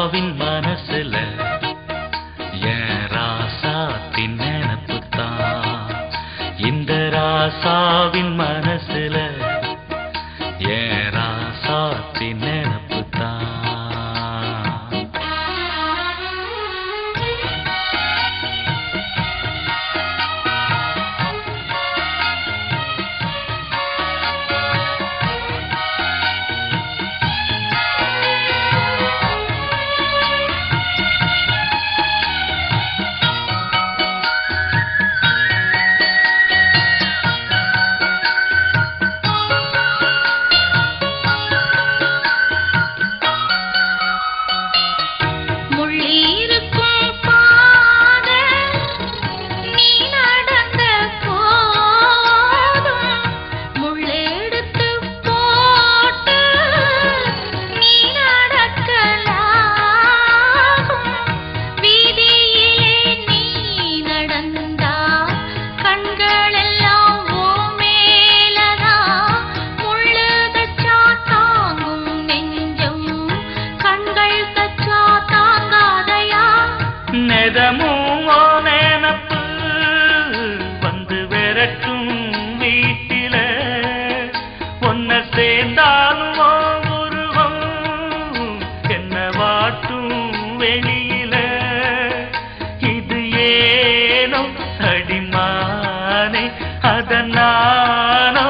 ராசாவின் மனசுல என் ராசாத்தின் நினப்புத்தான். இந்த ராசாவின் மனசுல என் ராசாத்தின் நினப்புத்தான். நெனப்பு வந்து விரட்டும் வீட்டில ஒன்ன சேர்ந்தாலும் உருவம் என்ன வாட்டும் வெளியில. இது ஏனோ அடிமானே அதனானோ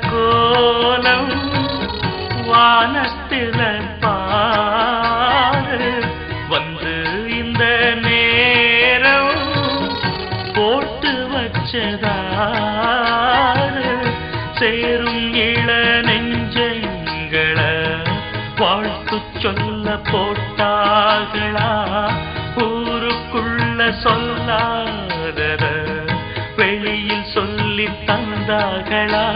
கோலம் வானத்தில பாரு வந்து இந்த நேரம் போட்டு வச்சதாரு. சேரும் இள நெஞ்சங்கள வாழ்த்து சொல்ல போட்டார்களா? ஊருக்குள்ள சொல்லாதத வெளியில் சொல்லி தந்தார்களா?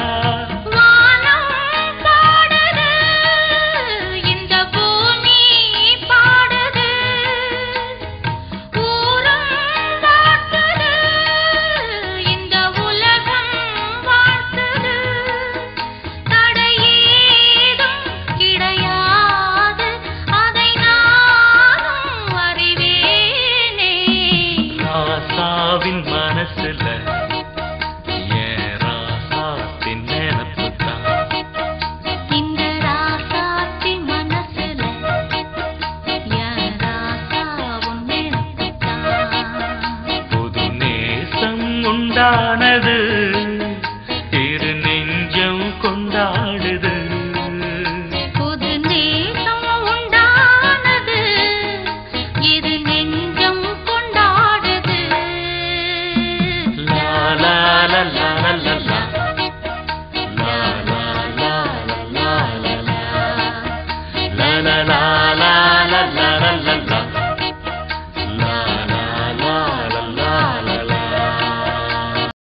ராசாவின் மனசுல என் ராசாத்தின் நினப்புத்தான். இந்த ராசாத்தின் மனசுல என் ராசாவும் நினப்புத்தான். புது நேசம் உண்டானது இரு நெஞ்சம் கொண்டாடுது. புது நேசம் உண்டானது இரு நெஞ்சம் கொண்டாடுது. லா லா லா லா லா லா லா லா லா லா லா லா லா லா.